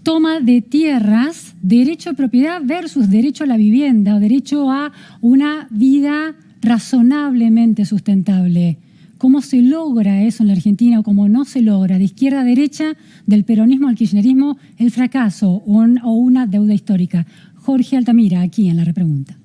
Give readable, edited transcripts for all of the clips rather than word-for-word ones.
toma de tierras, derecho de propiedad versus derecho a la vivienda o derecho a una vida razonablemente sustentable. ¿Cómo se logra eso en la Argentina o cómo no se logra? De izquierda a derecha, del peronismo al kirchnerismo, el fracaso o una deuda histórica. Jorge Altamira, aquí en La Repregunta.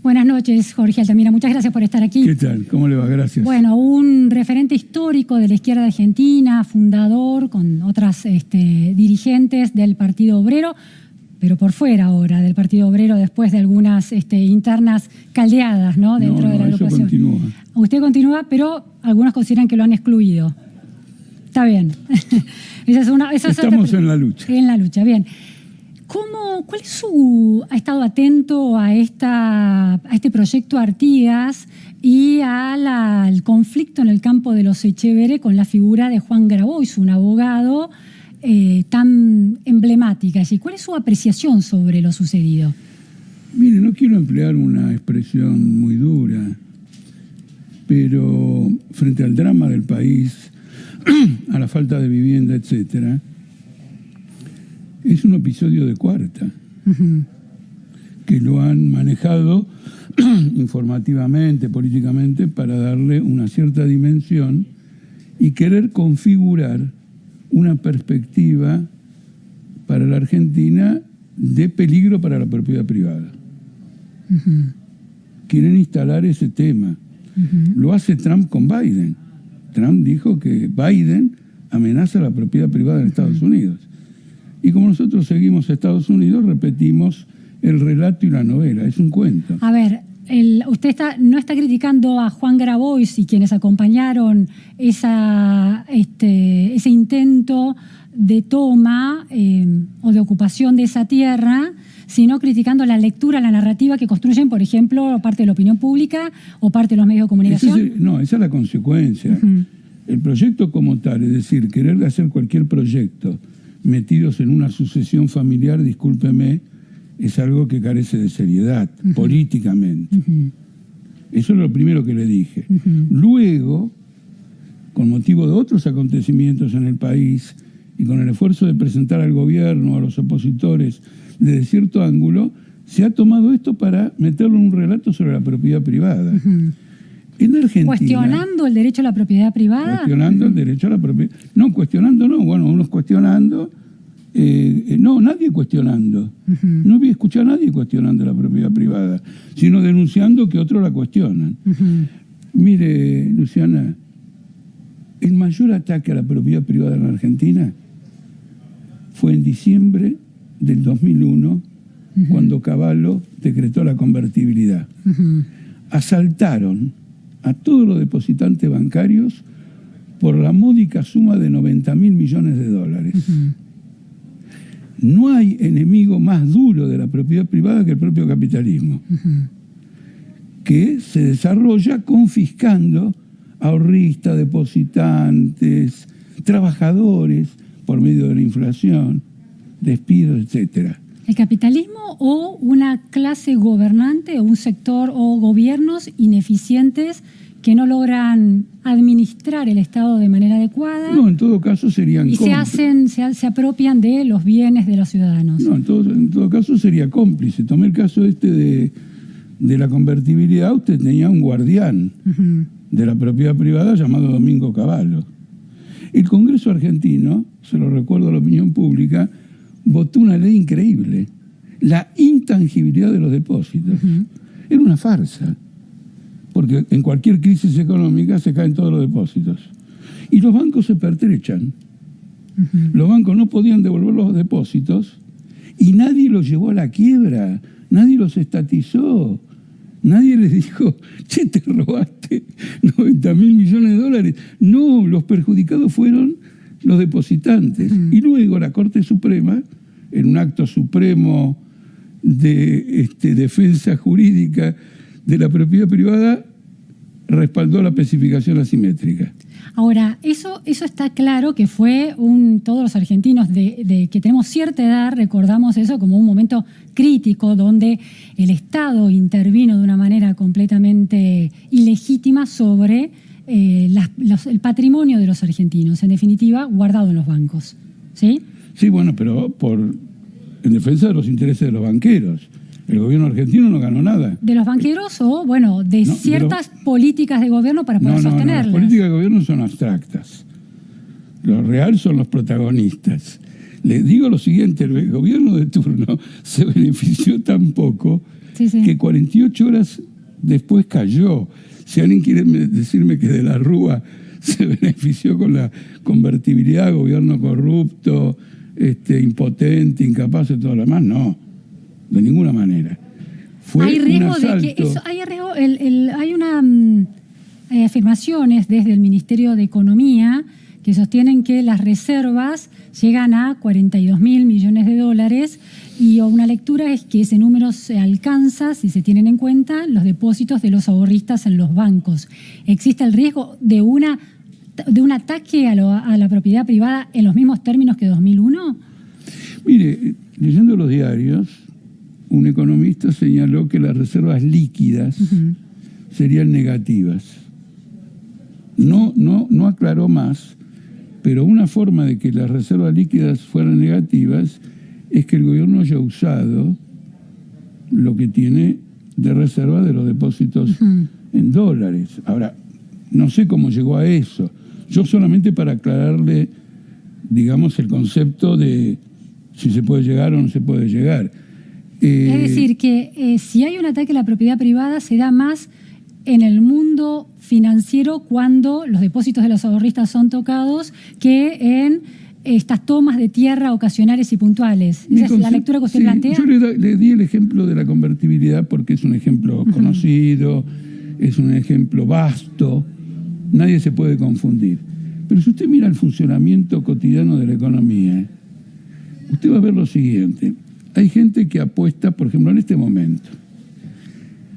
Buenas noches, Jorge Altamira. Muchas gracias por estar aquí. ¿Qué tal? ¿Cómo le va? Gracias. Bueno, un referente histórico de la izquierda argentina, fundador con otras dirigentes del Partido Obrero, pero por fuera ahora del Partido Obrero después de algunas internas caldeadas, ¿no? Dentro de la agrupación. Eso continúa. Usted continúa, pero algunos consideran que lo han excluido. Está bien. Estamos en la lucha. En la lucha, bien. ¿Cuál es ha estado atento a este proyecto Artigas y al conflicto en el campo de los Echevere con la figura de Juan Grabois, un abogado tan emblemática? ¿Cuál es su apreciación sobre lo sucedido? Mire, no quiero emplear una expresión muy dura, pero frente al drama del país, a la falta de vivienda, etcétera, es un episodio de cuarta, que lo han manejado informativamente, políticamente, para darle una cierta dimensión y querer configurar una perspectiva para la Argentina de peligro para la propiedad privada. Quieren instalar ese tema. Lo hace Trump con Biden. Trump dijo que Biden amenaza la propiedad privada en Estados Unidos. Y como nosotros seguimos a Estados Unidos, repetimos el relato y la novela. Es un cuento. A ver, usted no está criticando a Juan Grabois y quienes acompañaron ese intento de toma o de ocupación de esa tierra, sino criticando la lectura, la narrativa que construyen, por ejemplo, parte de la opinión pública o parte de los medios de comunicación. Esa es la consecuencia. El proyecto como tal, es decir, querer hacer cualquier proyecto metidos en una sucesión familiar, discúlpeme, es algo que carece de seriedad, políticamente. Eso es lo primero que le dije. Luego, con motivo de otros acontecimientos en el país y con el esfuerzo de presentar al gobierno, a los opositores, desde cierto ángulo, se ha tomado esto para meterlo en un relato sobre la propiedad privada. En Argentina, ¿cuestionando el derecho a la propiedad privada? Cuestionando el derecho a la propiedad. No, cuestionando no. Bueno, unos cuestionando. No, nadie cuestionando. No había escuchado a nadie cuestionando la propiedad privada, sino denunciando que otros la cuestionan. Mire, Luciana, el mayor ataque a la propiedad privada en Argentina fue en diciembre del 2001, cuando Cavallo decretó la convertibilidad. Asaltaron a todos los depositantes bancarios por la módica suma de 90.000 millones de dólares. No hay enemigo más duro de la propiedad privada que el propio capitalismo, que se desarrolla confiscando ahorristas, depositantes, trabajadores por medio de la inflación, despidos, etcétera. ¿El capitalismo o una clase gobernante o un sector o gobiernos ineficientes que no logran administrar el Estado de manera adecuada? No, en todo caso serían cómplices. Se apropian de los bienes de los ciudadanos. No, en todo caso sería cómplice. Tomé el caso de la convertibilidad. Usted tenía un guardián de la propiedad privada llamado Domingo Cavallo. El Congreso argentino, se lo recuerdo a la opinión pública, votó una ley increíble. La intangibilidad de los depósitos. Era una farsa. Porque en cualquier crisis económica se caen todos los depósitos. Y los bancos se pertrechan. Los bancos no podían devolver los depósitos y nadie los llevó a la quiebra, nadie los estatizó, nadie les dijo, che, te robaste 90.000 millones de dólares. No, los perjudicados fueron los depositantes. Y luego la Corte Suprema en un acto supremo de defensa jurídica de la propiedad privada, respaldó la especificación asimétrica. Ahora, eso está claro que fue todos los argentinos de que tenemos cierta edad recordamos eso como un momento crítico donde el Estado intervino de una manera completamente ilegítima sobre el patrimonio de los argentinos, en definitiva, guardado en los bancos. ¿Sí? Sí, bueno, pero en defensa de los intereses de los banqueros. El gobierno argentino no ganó nada. ¿De los banqueros o, bueno, de ciertas políticas de gobierno para poder sostenerlas? Las políticas de gobierno son abstractas. Lo real son los protagonistas. Les digo lo siguiente, el gobierno de turno se benefició tan poco que 48 horas después cayó. Si alguien quiere decirme que de la Rúa se benefició con la convertibilidad, gobierno corrupto, impotente, incapaz de todo lo demás, no. De ninguna manera. Hay riesgo de que eso, hay afirmaciones desde el Ministerio de Economía que sostienen que las reservas llegan a 42.000 millones de dólares y una lectura es que ese número se alcanza si se tienen en cuenta los depósitos de los ahorristas en los bancos. ¿Existe el riesgo de un ataque a la propiedad privada en los mismos términos que 2001? Mire, leyendo los diarios, un economista señaló que las reservas líquidas serían negativas. No aclaró más, pero una forma de que las reservas líquidas fueran negativas es que el gobierno haya usado lo que tiene de reserva de los depósitos en dólares. Ahora, no sé cómo llegó a eso. Yo solamente para aclararle, digamos, el concepto de si se puede llegar o no se puede llegar. Es decir, que si hay un ataque a la propiedad privada se da más en el mundo financiero cuando los depósitos de los ahorristas son tocados que en estas tomas de tierra ocasionales y puntuales. ¿Esa es la lectura que usted plantea? Yo le di el ejemplo de la convertibilidad porque es un ejemplo conocido, es un ejemplo vasto, nadie se puede confundir. Pero si usted mira el funcionamiento cotidiano de la economía, usted va a ver lo siguiente. Hay gente que apuesta, por ejemplo, en este momento,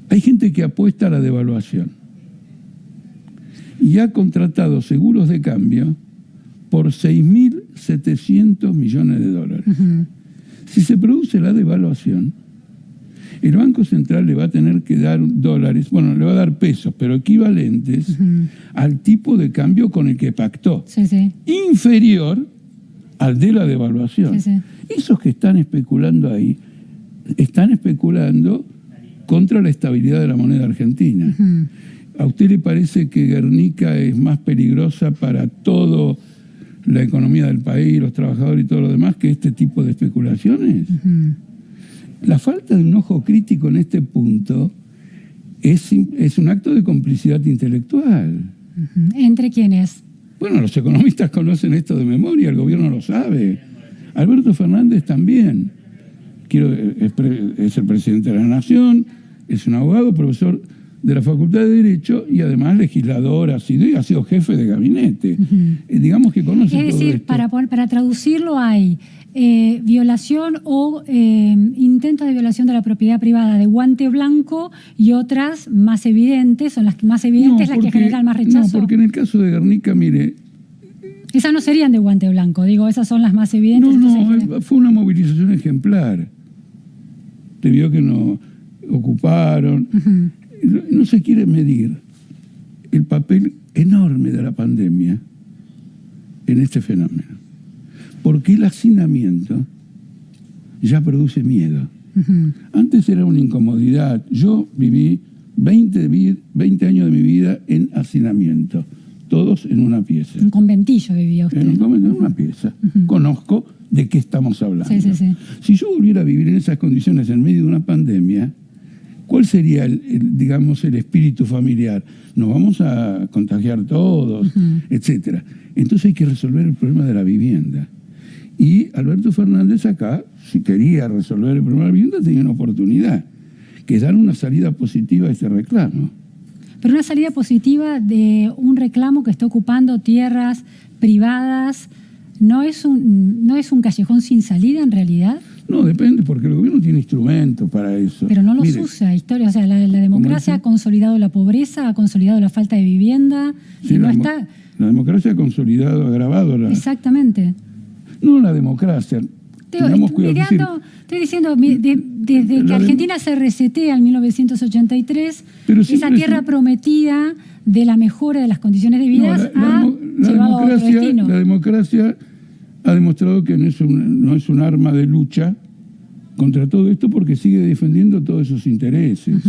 hay gente que apuesta a la devaluación y ha contratado seguros de cambio por 6.700 millones de dólares. Si se produce la devaluación, el Banco Central le va a tener que dar dólares, bueno, le va a dar pesos, pero equivalentes al tipo de cambio con el que pactó, inferior al de la devaluación. Esos que están especulando ahí, están especulando contra la estabilidad de la moneda argentina. ¿A usted le parece que Guernica es más peligrosa para toda la economía del país, los trabajadores y todo lo demás que este tipo de especulaciones? La falta de un ojo crítico en este punto es un acto de complicidad intelectual. ¿Entre quiénes? Bueno, los economistas conocen esto de memoria, el gobierno lo sabe. Alberto Fernández también. Es el presidente de la Nación, es un abogado, profesor de la Facultad de Derecho y además legislador, ha sido jefe de gabinete. Digamos que conoce todo esto. Es decir, para traducirlo hay violación o intentos de violación de la propiedad privada de guante blanco y otras más evidentes, son las más evidentes las que generan más rechazo. No, porque en el caso de Guernica, mire... Esas no serían de guante blanco, digo, esas son las más evidentes. Fue una movilización ejemplar. Te vio que no ocuparon. No se quiere medir el papel enorme de la pandemia en este fenómeno. Porque el hacinamiento ya produce miedo. Antes era una incomodidad. Yo viví 20 años de mi vida en hacinamiento. Todos en una pieza. Un conventillo vivía usted. En una pieza. Conozco de qué estamos hablando. Si yo volviera a vivir en esas condiciones en medio de una pandemia, ¿cuál sería digamos, el espíritu familiar? Nos vamos a contagiar todos, etcétera. Entonces hay que resolver el problema de la vivienda. Y Alberto Fernández acá, si quería resolver el problema de la vivienda, tenía una oportunidad, que es dar una salida positiva a ese reclamo. Pero una salida positiva de un reclamo que está ocupando tierras privadas ¿no es un callejón sin salida en realidad? No, depende, porque el gobierno tiene instrumentos para eso. Pero no los Mire, usa, historia. O sea, la democracia ha consolidado la pobreza, ha consolidado la falta de vivienda. Sí, y no la está. La democracia ha consolidado, agravado la... Exactamente. No la democracia. Tengamos cuidado, Estoy diciendo, desde que Argentina se resetea en 1983, pero esa tierra prometida de la mejora de las condiciones de vida ha llevado a otro destino. La democracia ha demostrado que no es un arma de lucha contra todo esto, porque sigue defendiendo todos esos intereses.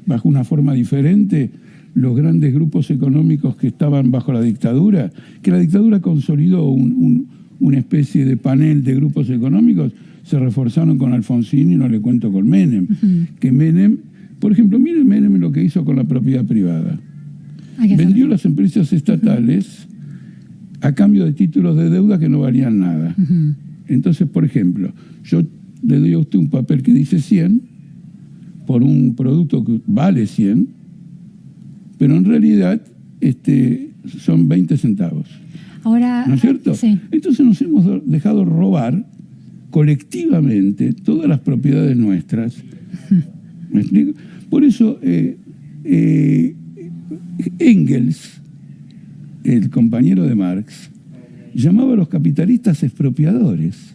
Bajo una forma diferente, los grandes grupos económicos que estaban bajo la dictadura, que la dictadura consolidó una especie de panel de grupos económicos, se reforzaron con Alfonsín y no le cuento con Menem. Que Menem, por ejemplo, miren Menem lo que hizo con la propiedad privada. Vendió las empresas estatales a cambio de títulos de deuda que no valían nada. Entonces, por ejemplo, yo le doy a usted un papel que dice 100 por un producto que vale 100, pero en realidad son 20 centavos. Ahora, ¿no es cierto? Sí. Entonces nos hemos dejado robar colectivamente todas las propiedades nuestras. ¿Me explico? Por eso Engels, el compañero de Marx, llamaba a los capitalistas expropiadores.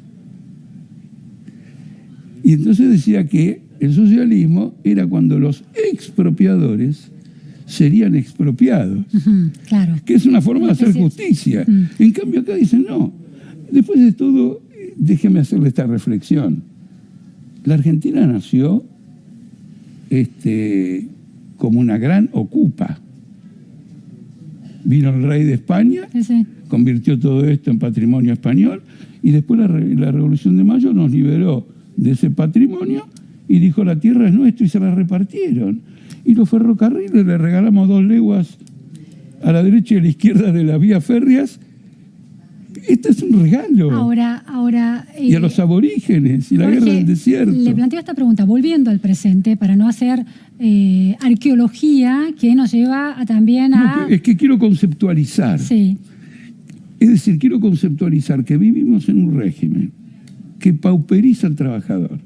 Y entonces decía que el socialismo era cuando los expropiadores serían expropiados. Claro. Que es una forma de hacer justicia. En cambio acá dicen, no. Después de todo, déjeme hacerle esta reflexión. La Argentina nació como una gran ocupa. Vino el rey de España, convirtió todo esto en patrimonio español, y después la Revolución de Mayo nos liberó de ese patrimonio y dijo, la tierra es nuestra, y se la repartieron. Y los ferrocarriles le regalamos 2 leguas a la derecha y a la izquierda de las vías férreas. Este es un regalo. Ahora y a los aborígenes y la guerra del desierto. Le planteo esta pregunta, volviendo al presente, para no hacer arqueología que nos lleva también a... Es que quiero conceptualizar. Sí. Es decir, quiero conceptualizar que vivimos en un régimen que pauperiza al trabajador.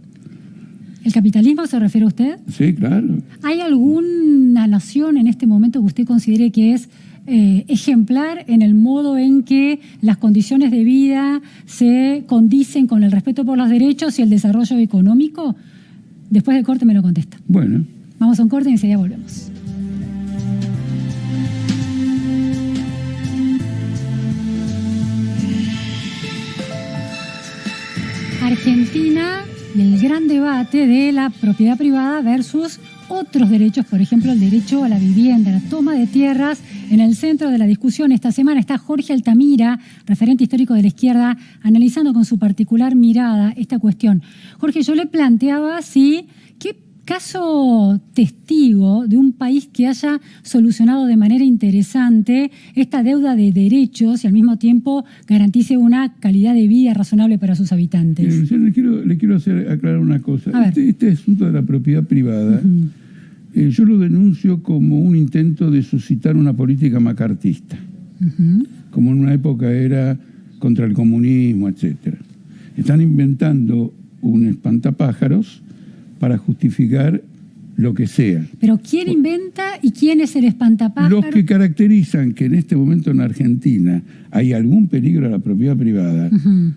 ¿El capitalismo se refiere a usted? Sí, claro. ¿Hay alguna nación en este momento que usted considere que es ejemplar en el modo en que las condiciones de vida se condicen con el respeto por los derechos y el desarrollo económico? Después del corte me lo contesta. Bueno. Vamos a un corte y enseguida volvemos. Argentina y el gran debate de la propiedad privada versus otros derechos, por ejemplo, el derecho a la vivienda, la toma de tierras. En el centro de la discusión esta semana está Jorge Altamira, referente histórico de la izquierda, analizando con su particular mirada esta cuestión. Jorge, yo le planteaba qué caso testigo de un país que haya solucionado de manera interesante esta deuda de derechos y al mismo tiempo garantice una calidad de vida razonable para sus habitantes. Yo le quiero aclarar una cosa. Este asunto de la propiedad privada, yo lo denuncio como un intento de suscitar una política macartista, como en una época era contra el comunismo, etc. Están inventando un espantapájaros para justificar lo que sea. Pero ¿quién inventa y quién es el espantapájaros? Los que caracterizan que en este momento en Argentina hay algún peligro a la propiedad privada,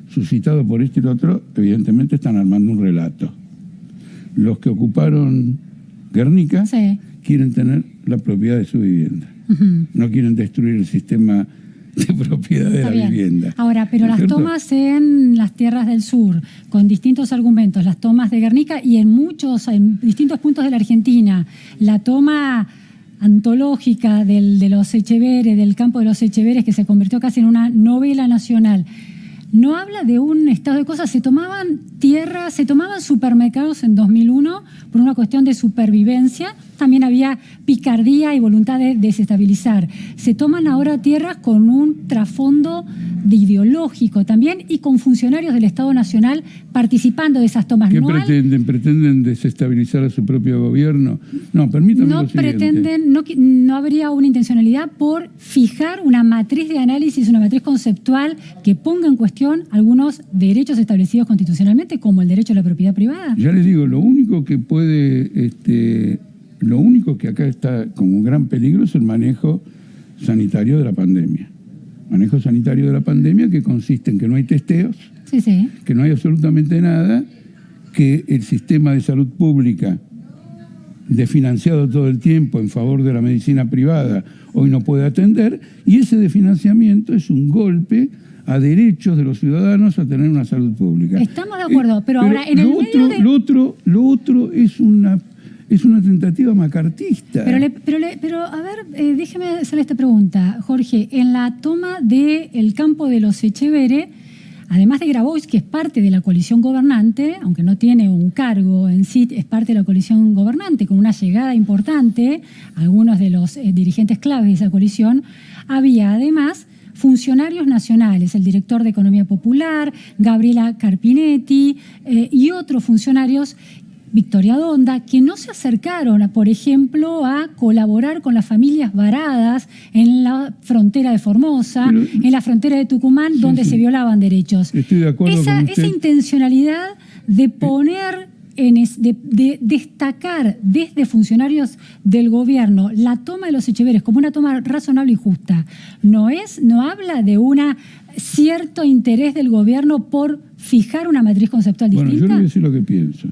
suscitado por esto y lo otro, evidentemente están armando un relato. Los que ocuparon Guernica quieren tener la propiedad de su vivienda. No quieren destruir el sistema de propiedad de la vivienda. Ahora, pero las tomas en las tierras del sur, con distintos argumentos, las tomas de Guernica y en distintos puntos de la Argentina, la toma antológica de los Echeveres, del campo de los Echeveres, que se convirtió casi en una novela nacional, no habla de un estado de cosas. Se tomaban tierras, se tomaban supermercados en 2001 por una cuestión de supervivencia, también había picardía y voluntad de desestabilizar. Se toman ahora tierras con un trasfondo ideológico también y con funcionarios del Estado Nacional participando de esas tomas. ¿Qué pretenden? ¿Pretenden desestabilizar a su propio gobierno? No, permítanme No lo siguiente. pretenden, no habría una intencionalidad por fijar una matriz de análisis, una matriz conceptual que ponga en cuestión algunos derechos establecidos constitucionalmente, como el derecho a la propiedad privada. Ya les digo, lo único que acá está como un gran peligro es el manejo sanitario de la pandemia. Manejo sanitario de la pandemia que consiste en que no hay testeos, Sí. que no hay absolutamente nada, que el sistema de salud pública, desfinanciado todo el tiempo en favor de la medicina privada, hoy no puede atender, y ese desfinanciamiento es un golpe a derechos de los ciudadanos a tener una salud pública. Estamos de acuerdo, pero ahora en el medio de... Lo otro es una tentativa macartista. Pero a ver, déjeme hacerle esta pregunta, Jorge. En la toma del campo de los Echeverre, además de Grabois, que es parte de la coalición gobernante, aunque no tiene un cargo en sí, es parte de la coalición gobernante, con una llegada importante, algunos de los dirigentes claves de esa coalición, había además funcionarios nacionales, el director de Economía Popular, Gabriela Carpinetti y otros funcionarios, Victoria Donda, que no se acercaron, por ejemplo, a colaborar con las familias varadas en la frontera de Formosa, en la frontera de Tucumán, donde se violaban derechos. Estoy de acuerdo con usted. Esa intencionalidad de poner, de destacar desde funcionarios del gobierno la toma de los Echeverres como una toma razonable y justa, no habla de un cierto interés del gobierno por fijar una matriz conceptual distinta. Bueno, yo le voy a decir lo que pienso.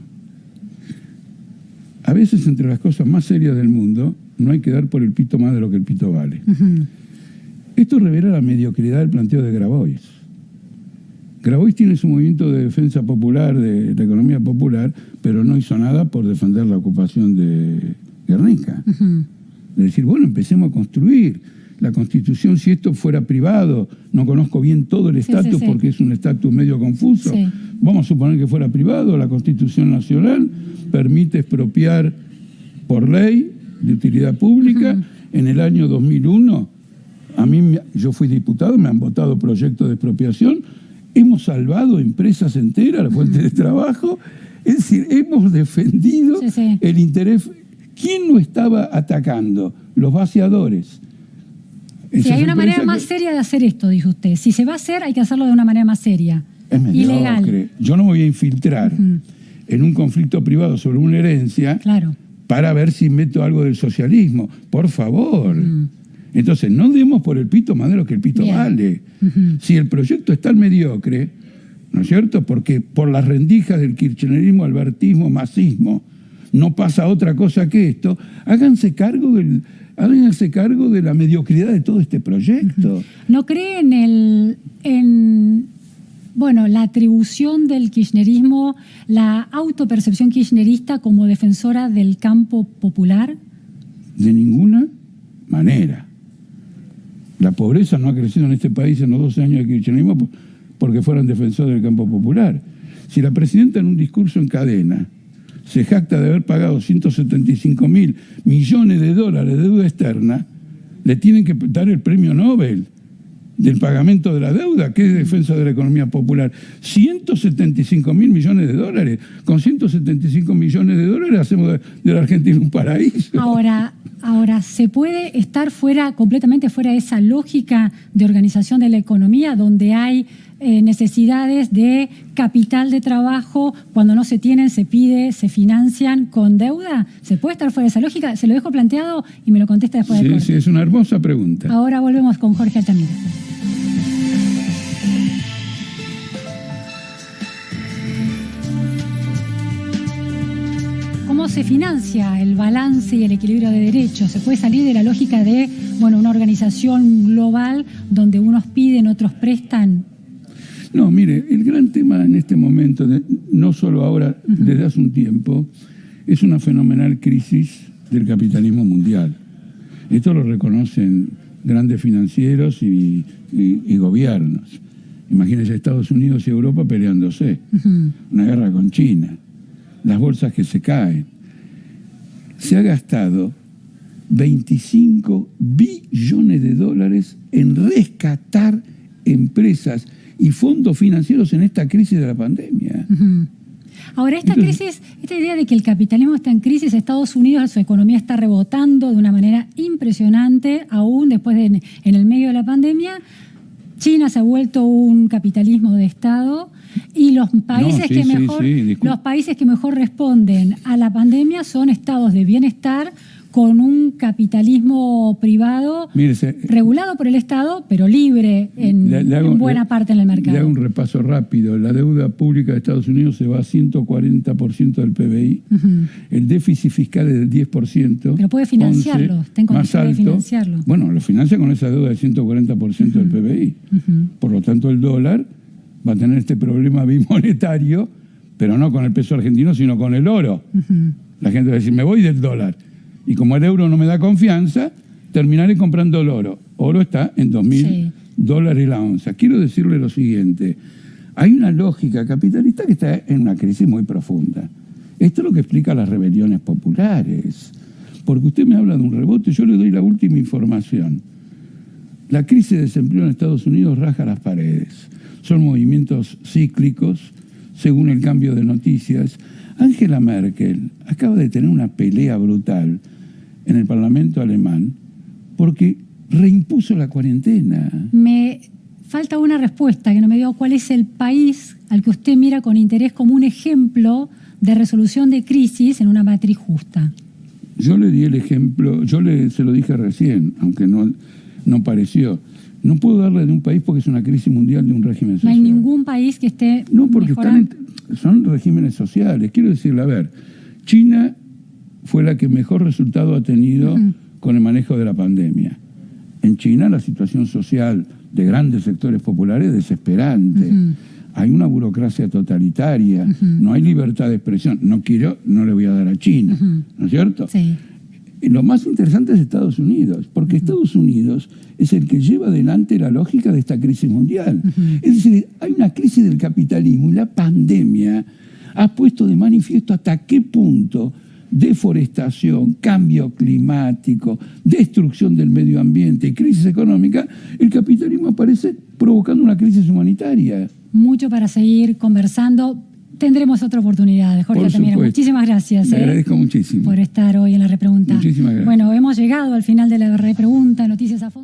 A veces entre las cosas más serias del mundo no hay que dar por el pito más de lo que el pito vale. Esto revela la mediocridad del planteo de Grabois. Grabois tiene su movimiento de defensa popular, de la economía popular, pero no hizo nada por defender la ocupación de Guernica. Es decir, bueno, empecemos a construir la Constitución. Si esto fuera privado, no conozco bien todo el estatus porque es un estatus medio confuso. Vamos a suponer que fuera privado, la Constitución Nacional permite expropiar por ley de utilidad pública. En el año 2001, yo fui diputado, me han votado proyectos de expropiación, hemos salvado empresas enteras, la fuente de trabajo, es decir, hemos defendido el interés. ¿Quién lo estaba atacando? Los vaciadores. Si hay una manera más seria de hacer esto, dijo usted. Si se va a hacer, hay que hacerlo de una manera más seria. Es mediocre. Yo no me voy a infiltrar en un conflicto privado sobre una herencia para ver si meto algo del socialismo. Por favor. Entonces, no demos por el pito más de lo que el pito vale. Si el proyecto es tan mediocre, ¿no es cierto? Porque por las rendijas del kirchnerismo, albertismo, masismo, no pasa otra cosa que esto, háganse cargo de la mediocridad de todo este proyecto. ¿No cree en la atribución del kirchnerismo, la autopercepción kirchnerista como defensora del campo popular? De ninguna manera. La pobreza no ha crecido en este país en los 12 años de kirchnerismo porque fueran defensores del campo popular. Si la presidenta en un discurso en cadena se jacta de haber pagado 175.000 millones de dólares de deuda externa, le tienen que dar el premio Nobel del pagamento de la deuda, que es defensa de la economía popular. 175.000 millones de dólares. Con 175 millones de dólares hacemos de la Argentina un paraíso. Ahora, ¿se puede estar completamente fuera de esa lógica de organización de la economía donde hay necesidades de capital de trabajo, cuando no se tienen, se pide, se financian con deuda? ¿Se puede estar fuera de esa lógica? Se lo dejo planteado y me lo contesta después del corte. Sí, es una hermosa pregunta. Ahora volvemos con Jorge Altamira. ¿Cómo se financia el balance y el equilibrio de derechos? ¿Se puede salir de la lógica de una organización global donde unos piden, otros prestan? No, mire, el gran tema en este momento, no solo ahora, desde hace un tiempo, es una fenomenal crisis del capitalismo mundial. Esto lo reconocen grandes financieros y gobiernos. Imagínense Estados Unidos y Europa peleándose. Una guerra con China. Las bolsas que se caen. se ha gastado 25 billones de dólares en rescatar empresas y fondos financieros en esta crisis de la pandemia. Ahora, esta idea de que el capitalismo está en crisis, Estados Unidos, su economía está rebotando de una manera impresionante, aún después en el medio de la pandemia. China se ha vuelto un capitalismo de Estado y los países los países que mejor responden a la pandemia son estados de bienestar con un capitalismo privado regulado por el Estado, pero libre en buena parte en el mercado. Le hago un repaso rápido. La deuda pública de Estados Unidos se va a 140% del PBI. El déficit fiscal es del 10%. Pero puede financiarlo, está en condiciones de financiarlo. Bueno, lo financia con esa deuda del 140% del PBI. Por lo tanto, el dólar va a tener este problema bimonetario, pero no con el peso argentino, sino con el oro. La gente va a decir, me voy del dólar. Y como el euro no me da confianza, terminaré comprando el oro. Oro está en $2.000 la onza. Quiero decirle lo siguiente. Hay una lógica capitalista que está en una crisis muy profunda. Esto es lo que explica las rebeliones populares. Porque usted me habla de un rebote, yo le doy la última información. La crisis de desempleo en Estados Unidos raja las paredes. Son movimientos cíclicos, según el cambio de noticias. Angela Merkel acaba de tener una pelea brutal en el Parlamento alemán porque reimpuso la cuarentena. Me falta una respuesta que no me dio. ¿Cuál es el país al que usted mira con interés como un ejemplo de resolución de crisis en una matriz justa? Yo le di el ejemplo, se lo dije recién, aunque no pareció. No puedo darle de un país porque es una crisis mundial de un régimen social. No hay ningún país que esté porque son regímenes sociales. Quiero decirle, a ver, China fue la que mejor resultado ha tenido con el manejo de la pandemia. En China la situación social de grandes sectores populares es desesperante. Hay una burocracia totalitaria, no hay libertad de expresión. No le voy a dar a China, ¿no es cierto? Sí. Lo más interesante es Estados Unidos, porque Estados Unidos es el que lleva adelante la lógica de esta crisis mundial. Es decir, hay una crisis del capitalismo y la pandemia ha puesto de manifiesto hasta qué punto deforestación, cambio climático, destrucción del medio ambiente y crisis económica, el capitalismo aparece provocando una crisis humanitaria. Mucho para seguir conversando. Tendremos otra oportunidad, Jorge Altamira. Muchísimas gracias. Le agradezco muchísimo por estar hoy en la Repregunta. Muchísimas gracias. Bueno, hemos llegado al final de la Repregunta, Noticias a Fondo.